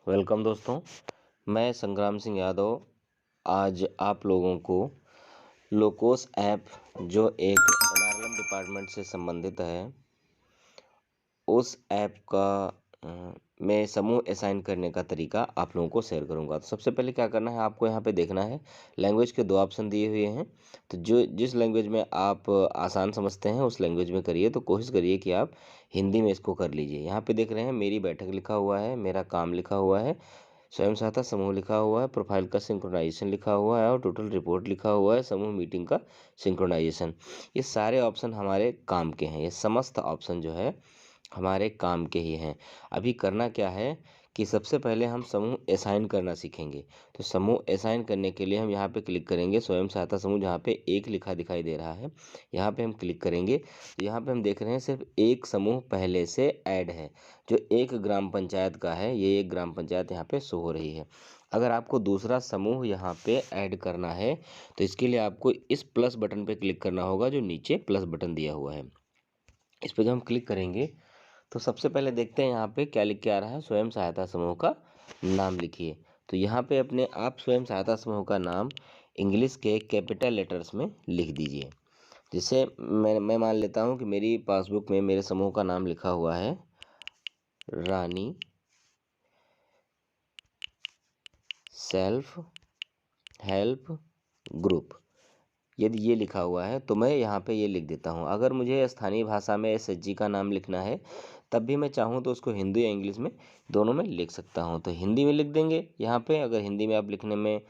Welcome दोस्तों। मैं संग्राम सिंह यादव आज आप लोगों को लोकोस ऐप जो एक एनआरएलएम डिपार्टमेंट से संबंधित है उस ऐप का मैं समूह असाइन करने का तरीका आप लोगों को शेयर करूंगा। तो सबसे पहले क्या करना है, आपको यहाँ पे देखना है लैंग्वेज के दो ऑप्शन दिए हुए हैं। तो जिस लैंग्वेज में आप आसान समझते हैं उस लैंग्वेज में करिए। तो कोशिश करिए कि आप हिंदी में इसको कर लीजिए। यहाँ पे देख रहे हैं मेरी बैठक लिखा हुआ है, मेरा काम लिखा हुआ है, स्वयं सहायता समूह लिखा हुआ है, प्रोफाइल का सिंक्रोनाइजेशन लिखा हुआ है और टोटल रिपोर्ट लिखा हुआ है, समूह मीटिंग का सिंक्रोनाइजेशन। ये सारे ऑप्शन हमारे काम के हैं। ये समस्त ऑप्शन जो है हमारे काम के ही हैं। अभी करना क्या है कि सबसे पहले हम समूह असाइन करना सीखेंगे। तो समूह असाइन करने के लिए हम यहाँ पे क्लिक करेंगे, स्वयं सहायता समूह जहाँ पे एक लिखा दिखाई दे रहा है यहाँ पे हम क्लिक करेंगे। तो यहाँ पे हम देख रहे हैं सिर्फ एक समूह पहले से ऐड है जो एक ग्राम पंचायत का है। ये एक ग्राम पंचायत यहाँ पे शो हो रही है। अगर आपको दूसरा समूह यहाँ पे ऐड करना है तो इसके लिए आपको इस प्लस बटन पे क्लिक करना होगा जो नीचे प्लस बटन दिया हुआ है। इस पर जब हम क्लिक करेंगे तो सबसे पहले देखते हैं यहाँ पे क्या लिख के आ रहा है, स्वयं सहायता समूह का नाम लिखिए। तो यहाँ पे अपने आप स्वयं सहायता समूह का नाम इंग्लिश के कैपिटल लेटर्स में लिख दीजिए। जिससे मैं मान लेता हूँ कि मेरी पासबुक में मेरे समूह का नाम लिखा हुआ है रानी सेल्फ हेल्प ग्रुप। यदि ये लिखा हुआ है तो मैं यहाँ पे ये लिख देता हूँ। अगर मुझे स्थानीय भाषा में एसएचजी का नाम लिखना है तब भी मैं चाहूँ तो उसको हिंदी या इंग्लिश में दोनों में लिख सकता हूँ। तो हिंदी में लिख देंगे यहाँ पे। अगर हिंदी में आप लिखने में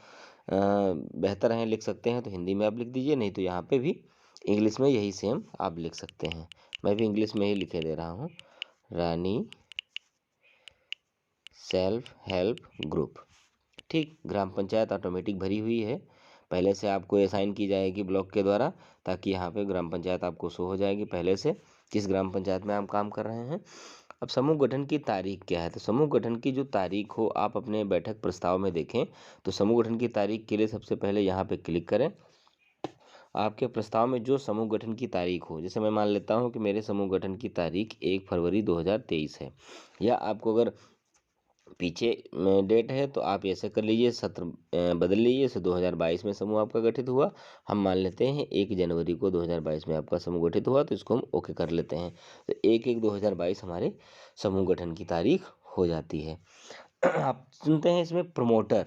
बेहतर हैं, लिख सकते हैं तो हिंदी में आप लिख दीजिए, नहीं तो यहाँ पे भी इंग्लिश में यही सेम आप लिख सकते हैं। मैं भी इंग्लिश में ही लिखे दे रहा हूँ, रानी सेल्फ हेल्प ग्रुप। ठीक, ग्राम पंचायत ऑटोमेटिक भरी हुई है, पहले से आपको असाइन की जाएगी ब्लॉक के द्वारा, ताकि यहाँ पे ग्राम पंचायत आपको शो हो जाएगी पहले से किस ग्राम पंचायत में आप काम कर रहे हैं। अब समूह गठन की तारीख क्या है, तो समूह गठन की जो तारीख हो आप अपने बैठक प्रस्ताव में देखें। तो समूह गठन की तारीख के लिए सबसे पहले यहाँ पे क्लिक करें। आपके प्रस्ताव में जो समूह गठन की तारीख हो, जैसे मैं मान लेता हूँ कि मेरे समूह गठन की तारीख 1 फरवरी 2023 है, या आपको अगर पीछे में डेट है तो आप ऐसे कर लीजिए, सत्र बदल लीजिए। से 2022 में समूह आपका गठित हुआ, हम मान लेते हैं 1 जनवरी को 2022 में आपका समूह गठित हुआ, तो इसको हम ओके कर लेते हैं। तो 1/1/2022 हमारे समूह गठन की तारीख हो जाती है। आप सुनते हैं इसमें प्रमोटर।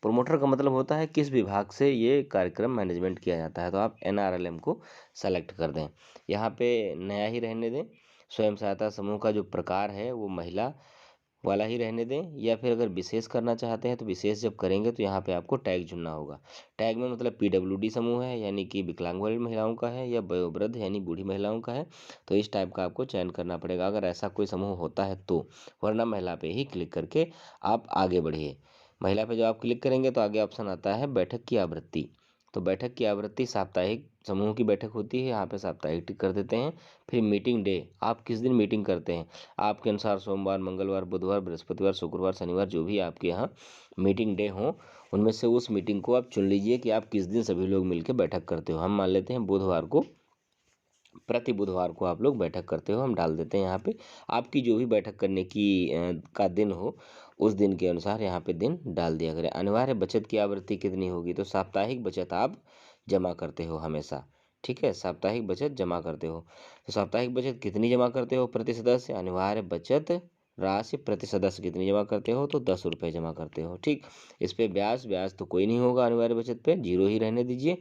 प्रमोटर का मतलब होता है किस विभाग से ये कार्यक्रम मैनेजमेंट किया जाता है। तो आप एनआरएलएम को सेलेक्ट कर दें, यहाँ पे नया ही रहने दें। स्वयं सहायता समूह का जो प्रकार है वो महिला वाला ही रहने दें, या फिर अगर विशेष करना चाहते हैं तो विशेष जब करेंगे तो यहाँ पे आपको टैग चुनना होगा। टैग में मतलब पीडब्ल्यूडी समूह है यानी कि विकलांग वाली महिलाओं का है, या वयोवृद्ध यानी बूढ़ी महिलाओं का है, तो इस टाइप का आपको चयन करना पड़ेगा अगर ऐसा कोई समूह होता है तो। वरना महिला पे ही क्लिक करके आप आगे बढ़िए। महिला पे जब आप क्लिक करेंगे तो आगे ऑप्शन आता है बैठक की आवृत्ति। तो बैठक की आवृत्ति साप्ताहिक समूह की बैठक होती है, यहाँ पे साप्ताहिक टिक कर देते हैं। फिर मीटिंग डे, आप किस दिन मीटिंग करते हैं आपके अनुसार, सोमवार, मंगलवार, बुधवार, बृहस्पतिवार, शुक्रवार, शनिवार, जो भी आपके यहाँ मीटिंग डे हो उनमें से उस मीटिंग को आप चुन लीजिए कि आप किस दिन सभी लोग मिलकर बैठक करते हो। हम मान लेते हैं बुधवार को, प्रति बुधवार को आप लोग बैठक करते हो, हम डाल देते हैं यहाँ पे। आपकी जो भी बैठक करने की का दिन हो उस दिन के अनुसार यहाँ पे दिन डाल दिया करें। अनिवार्य बचत की आवृत्ति कितनी होगी, तो साप्ताहिक बचत आप जमा करते हो हमेशा, ठीक है, साप्ताहिक बचत जमा करते हो। तो साप्ताहिक बचत कितनी जमा करते हो प्रति सदस्य, अनिवार्य बचत राशि प्रति सदस्य कितनी जमा करते हो, तो 10 रुपये जमा करते हो। ठीक, इस पे ब्याज तो कोई नहीं होगा, अनिवार्य बचत पे 0 ही रहने दीजिए।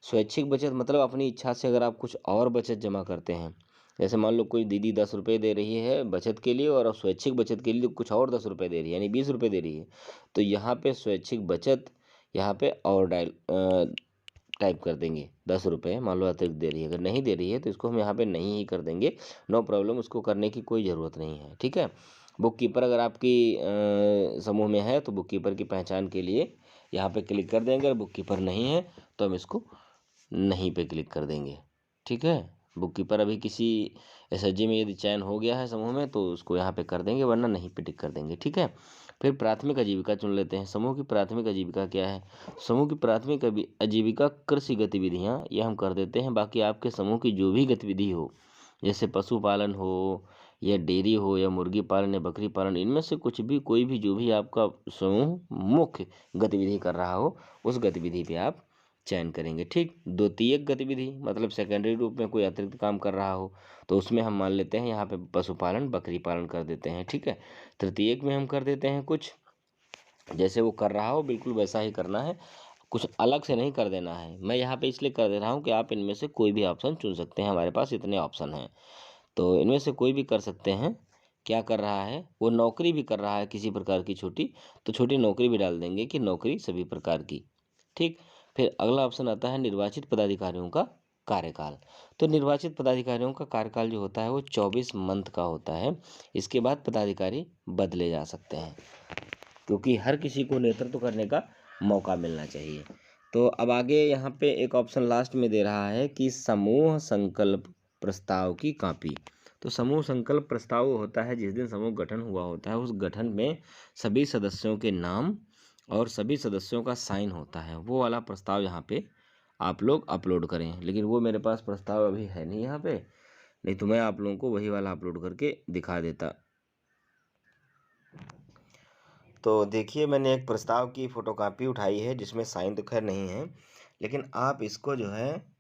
स्वैच्छिक बचत मतलब अपनी इच्छा से अगर आप कुछ और बचत जमा करते हैं, जैसे मान लो कोई दीदी 10 रुपये दे रही है बचत के लिए और स्वैच्छिक बचत के लिए कुछ और 10 रुपये दे रही है यानी 20 रुपये दे रही है, तो यहाँ पे स्वैच्छिक बचत यहाँ पे और टाइप कर देंगे 10 रुपये, मान लो अतिरिक्त दे रही है। अगर नहीं दे रही है तो इसको हम यहाँ पे नहीं ही कर देंगे, नो प्रॉब्लम, उसको करने की कोई ज़रूरत नहीं है। ठीक है, बुक कीपर अगर आपकी समूह में है तो बुक कीपर की पहचान के लिए यहाँ पे क्लिक कर देंगे। अगर बुक कीपर नहीं है तो हम इसको नहीं पे क्लिक कर देंगे। ठीक है, बुक कीपर अभी किसी एसएचजी में यदि चयन हो गया है समूह में तो उसको यहाँ पे कर देंगे, वरना नहीं पे टिक कर देंगे। ठीक है, फिर प्राथमिक आजीविका चुन लेते हैं। समूह की प्राथमिक आजीविका क्या है, समूह की प्राथमिक आजीविका कृषि गतिविधियाँ, ये हम कर देते हैं। बाकी आपके समूह की जो भी गतिविधि हो, जैसे पशुपालन हो या डेयरी हो या मुर्गी पालन या बकरी पालन, इनमें से कुछ भी, कोई भी, जो भी आपका समूह मुख्य गतिविधि कर रहा हो उस गतिविधि पे आप चयन करेंगे। ठीक, द्वितीयक गतिविधि मतलब सेकेंडरी रूप में कोई अतिरिक्त काम कर रहा हो तो उसमें हम मान लेते हैं यहाँ पे पशुपालन बकरी पालन कर देते हैं। ठीक है, तृतीयक में हम कर देते हैं कुछ जैसे वो कर रहा हो बिल्कुल वैसा ही करना है, कुछ अलग से नहीं कर देना है। मैं यहाँ पे इसलिए कर दे रहा हूँ कि आप इनमें से कोई भी ऑप्शन चुन सकते हैं, हमारे पास इतने ऑप्शन हैं तो इनमें से कोई भी कर सकते हैं। क्या कर रहा है, वो नौकरी भी कर रहा है किसी प्रकार की छोटी, तो छोटी नौकरी भी डाल देंगे कि नौकरी सभी प्रकार की। ठीक, फिर अगला ऑप्शन आता है निर्वाचित पदाधिकारियों का कार्यकाल। तो निर्वाचित पदाधिकारियों का कार्यकाल जो होता है वो 24 मंथ का होता है। इसके बाद पदाधिकारी बदले जा सकते हैं क्योंकि हर किसी को नेतृत्व करने का मौका मिलना चाहिए। तो अब आगे यहाँ पे एक ऑप्शन लास्ट में दे रहा है कि समूह संकल्प प्रस्ताव की कॉपी। तो समूह संकल्प प्रस्ताव होता है जिस दिन समूह गठन हुआ होता है, उस गठन में सभी सदस्यों के नाम और सभी सदस्यों का साइन होता है, वो वाला प्रस्ताव यहाँ पे आप लोग अपलोड करें। लेकिन वो मेरे पास प्रस्ताव अभी है नहीं यहाँ पे, नहीं तो मैं आप लोगों को वही वाला अपलोड करके दिखा देता। तो देखिए मैंने एक प्रस्ताव की फ़ोटोकॉपी उठाई है जिसमें साइन तो खैर नहीं है, लेकिन आप इसको जो है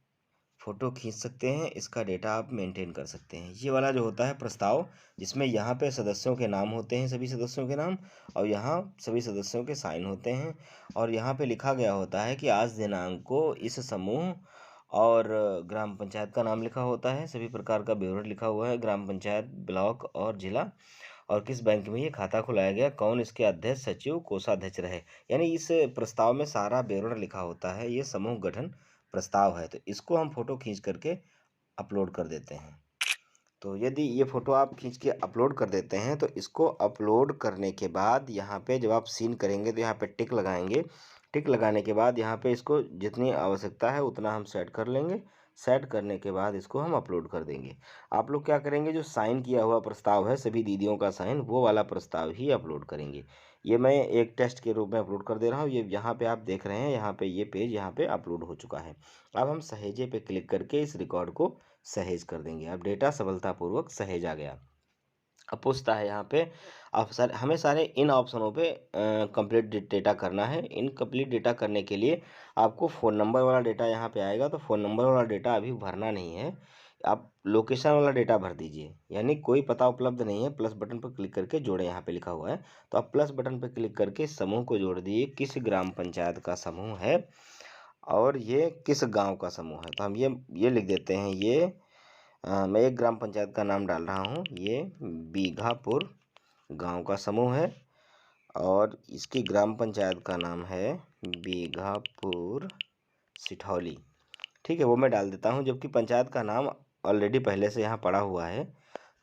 फ़ोटो खींच सकते हैं, इसका डेटा आप मेंटेन कर सकते हैं। ये वाला जो होता है प्रस्ताव जिसमें यहाँ पे सदस्यों के नाम होते हैं, सभी सदस्यों के नाम, और यहाँ सभी सदस्यों के साइन होते हैं, और यहाँ पे लिखा गया होता है कि आज दिनांक को इस समूह, और ग्राम पंचायत का नाम लिखा होता है, सभी प्रकार का विवरण लिखा हुआ है, ग्राम पंचायत, ब्लॉक और जिला, और किस बैंक में ये खाता खुलाया गया, कौन इसके अध्यक्ष, सचिव, कोषाध्यक्ष रहे। यानी इस प्रस्ताव में सारा विवरण लिखा होता है। ये समूह गठन प्रस्ताव है, तो इसको हम फोटो खींच करके अपलोड कर देते हैं। तो यदि ये फ़ोटो आप खींच के अपलोड कर देते हैं तो इसको अपलोड करने के बाद यहाँ पे जब आप सीन करेंगे तो यहाँ पे टिक लगाएंगे। टिक लगाने के बाद यहाँ पे इसको जितनी आवश्यकता है उतना हम सेट कर लेंगे। सेट करने के बाद इसको हम अपलोड कर देंगे। आप लोग क्या करेंगे, जो साइन किया हुआ प्रस्ताव है सभी दीदियों का साइन, वो वाला प्रस्ताव ही अपलोड करेंगे। ये मैं एक टेस्ट के रूप में अपलोड कर दे रहा हूँ। ये यहाँ पे आप देख रहे हैं, यहाँ पे ये पेज यहाँ पे अपलोड हो चुका है। अब हम सहेजे पे क्लिक करके इस रिकॉर्ड को सहेज कर देंगे। अब डेटा सफलतापूर्वक सहेजा गया। अब पूछता है यहाँ पे आप हमें सारे इन ऑप्शनों पे कंप्लीट डेटा करना है। इनकम्प्लीट डेटा करने के लिए आपको फ़ोन नंबर वाला डेटा यहाँ पे आएगा, तो फ़ोन नंबर वाला डेटा अभी भरना नहीं है, आप लोकेशन वाला डेटा भर दीजिए। यानी कोई पता उपलब्ध नहीं है, प्लस बटन पर क्लिक करके जोड़े, यहाँ पे लिखा हुआ है, तो आप प्लस बटन पर क्लिक करके समूह को जोड़ दीजिए, किस ग्राम पंचायत का समूह है और ये किस गांव का समूह है। तो हम ये लिख देते हैं, ये मैं एक ग्राम पंचायत का नाम डाल रहा हूँ, ये बीघापुर गांव का समूह है और इसकी ग्राम पंचायत का नाम है बीघापुर सिठौली। ठीक है, वो मैं डाल देता हूँ, जबकि पंचायत का नाम ऑलरेडी पहले से यहाँ पड़ा हुआ है,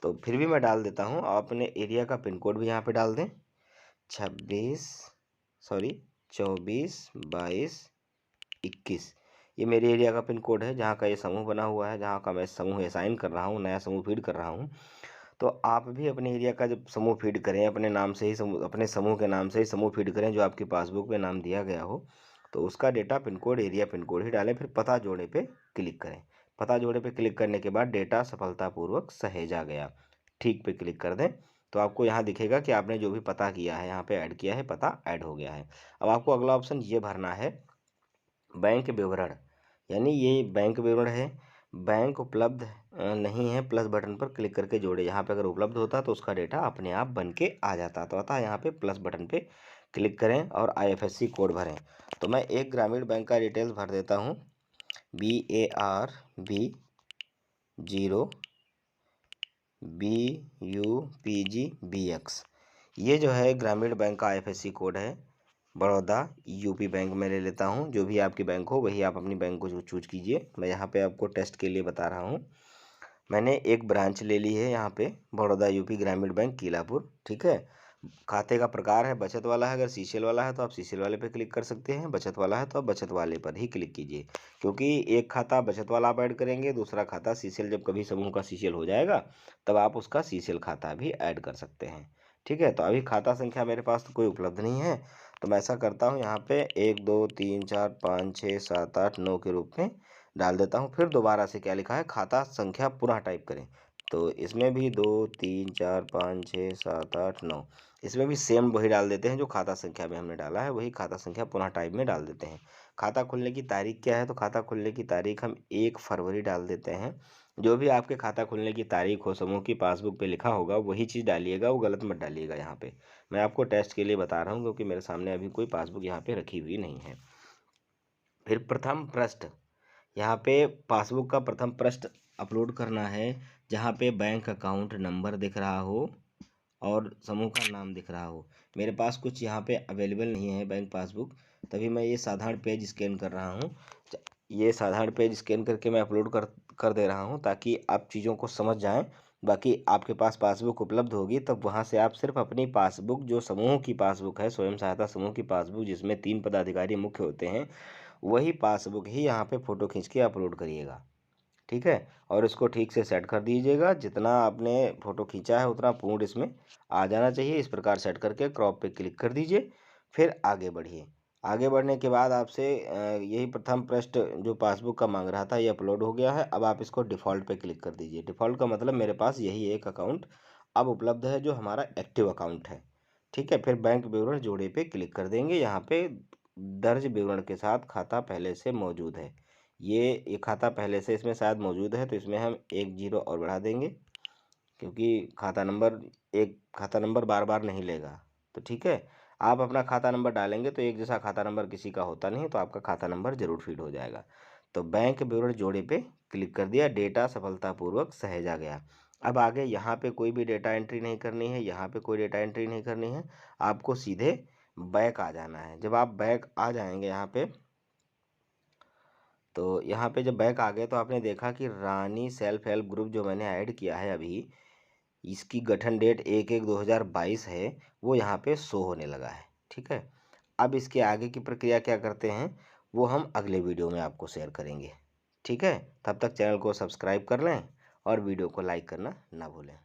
तो फिर भी मैं डाल देता हूँ। आप अपने एरिया का पिन कोड भी यहाँ पे डाल दें, 24/22/21। ये मेरे एरिया का पिन कोड है जहाँ का ये समूह बना हुआ है, जहाँ का मैं समूह असाइन कर रहा हूँ, नया समूह फीड कर रहा हूँ। तो आप भी अपने एरिया का जब समूह फीड करें, अपने नाम से ही समूह, अपने समूह के नाम से ही समूह फीड करें जो आपकी पासबुक में नाम दिया गया हो, तो उसका data pin code, area pin code ही डालें, फिर पता जोड़े पे क्लिक करें। पता जोड़े पे क्लिक करने के बाद डेटा सफलतापूर्वक सहेजा गया, ठीक पे क्लिक कर दें, तो आपको यहाँ दिखेगा कि आपने जो भी पता किया है यहाँ पे ऐड किया है, पता ऐड हो गया है। अब आपको अगला ऑप्शन ये भरना है, बैंक विवरण। यानी ये बैंक विवरण है, बैंक उपलब्ध नहीं है, प्लस बटन पर क्लिक करके जोड़े। यहाँ पे अगर उपलब्ध होता तो उसका डेटा अपने आप बन के आ जाता। तो अतः यहाँ पे प्लस बटन पे क्लिक करें और IFSC कोड भरें। तो मैं एक ग्रामीण बैंक का डिटेल्स भर देता हूँ, BARB0BUPGBX। ये जो है ग्रामीण बैंक का IFSC कोड है। बड़ौदा यूपी बैंक में ले लेता हूँ, जो भी आपकी बैंक हो वही आप अपनी बैंक को चूज कीजिए। मैं यहाँ पे आपको टेस्ट के लिए बता रहा हूँ। मैंने एक ब्रांच ले ली है यहाँ पे, बड़ौदा यूपी ग्रामीण बैंक कीलापुर। ठीक है, खाते का प्रकार है बचत वाला है। अगर सीसीएल वाला है तो आप सीसीएल वाले पे क्लिक कर सकते हैं, बचत वाला है तो आप बचत वाले पर ही क्लिक कीजिए, क्योंकि एक खाता बचत वाला आप ऐड करेंगे, दूसरा खाता सीसीएल, जब कभी समूह का सीसीएल हो जाएगा तब आप उसका सीसीएल खाता भी ऐड कर सकते हैं। ठीक है, तो अभी खाता संख्या मेरे पास तो कोई उपलब्ध नहीं है, तो मैं ऐसा करता हूँ, यहाँ पे 1 2 3 4 5 6 7 8 9 के रूप में डाल देता हूँ। फिर दोबारा से क्या लिखा है, खाता संख्या पुनः टाइप करें, तो इसमें भी 2 3 4 5 6 7 8 9, इसमें भी सेम वही डाल देते हैं जो खाता संख्या में हमने डाला है, वही खाता संख्या पुनः टाइप में डाल देते हैं। खाता खुलने की तारीख क्या है, तो खाता खुलने की तारीख हम 1 फरवरी डाल देते हैं। जो भी आपके खाता खुलने की तारीख हो समूह की पासबुक पे लिखा होगा वही चीज़ डालिएगा, वो गलत मत डालिएगा यहाँ पे। मैं आपको टेस्ट के लिए बता रहा हूँ क्योंकि मेरे सामने अभी कोई पासबुक यहाँ पे रखी हुई नहीं है। फिर प्रथम पृष्ठ, यहाँ पे पासबुक का प्रथम पृष्ठ अपलोड करना है जहाँ पे बैंक अकाउंट नंबर दिख रहा हो और समूह का नाम दिख रहा हो। मेरे पास कुछ यहाँ पे अवेलेबल नहीं है बैंक पासबुक, तभी मैं ये साधारण पेज स्कैन कर रहा हूँ। ये साधारण पेज स्कैन करके मैं अपलोड कर दे रहा हूँ ताकि आप चीज़ों को समझ जाएं। बाकी आपके पास पासबुक उपलब्ध होगी तब वहाँ से आप सिर्फ अपनी पासबुक, जो समूह की पासबुक है, स्वयं सहायता समूह की पासबुक जिसमें 3 पदाधिकारी मुख्य होते हैं, वही पासबुक ही यहाँ पे फ़ोटो खींच के अपलोड करिएगा। ठीक है, और इसको ठीक से सेट कर दीजिएगा। जितना आपने फ़ोटो खींचा है उतना पूर्ण इसमें आ जाना चाहिए। इस प्रकार सेट करके क्रॉप पे क्लिक कर दीजिए, फिर आगे बढ़िए। आगे बढ़ने के बाद आपसे यही प्रथम पृष्ठ जो पासबुक का मांग रहा था ये अपलोड हो गया है। अब आप इसको डिफ़ॉल्ट पे क्लिक कर दीजिए। डिफ़ॉल्ट का मतलब मेरे पास यही एक अकाउंट अब उपलब्ध है जो हमारा एक्टिव अकाउंट है। ठीक है, फिर बैंक विवरण जोड़े पे क्लिक कर देंगे। यहाँ पे दर्ज विवरण के साथ खाता पहले से मौजूद है। ये खाता पहले से इसमें शायद मौजूद है तो इसमें हम 1 जीरो और बढ़ा देंगे क्योंकि खाता नंबर बार बार नहीं लेगा। तो ठीक है, आप अपना खाता नंबर डालेंगे तो एक जैसा खाता नंबर किसी का होता नहीं, तो आपका खाता नंबर जरूर फीड हो जाएगा। तो बैंक विवरण जोड़े पे क्लिक कर दिया, डेटा सफलतापूर्वक सहेजा गया। अब आगे यहाँ पे कोई भी डेटा एंट्री नहीं करनी है, यहाँ पे कोई डेटा एंट्री नहीं करनी है, आपको सीधे बैक आ जाना है। जब आप बैक आ जाएंगे यहाँ पे, तो यहाँ पे जब बैक आ गए तो आपने देखा कि रानी सेल्फ हेल्प ग्रुप जो मैंने ऐड किया है अभी, इसकी गठन डेट 1/1/2022 है, वो यहाँ पे शो होने लगा है। ठीक है, अब इसके आगे की प्रक्रिया क्या करते हैं वो हम अगले वीडियो में आपको शेयर करेंगे। ठीक है, तब तक चैनल को सब्सक्राइब कर लें और वीडियो को लाइक करना ना भूलें।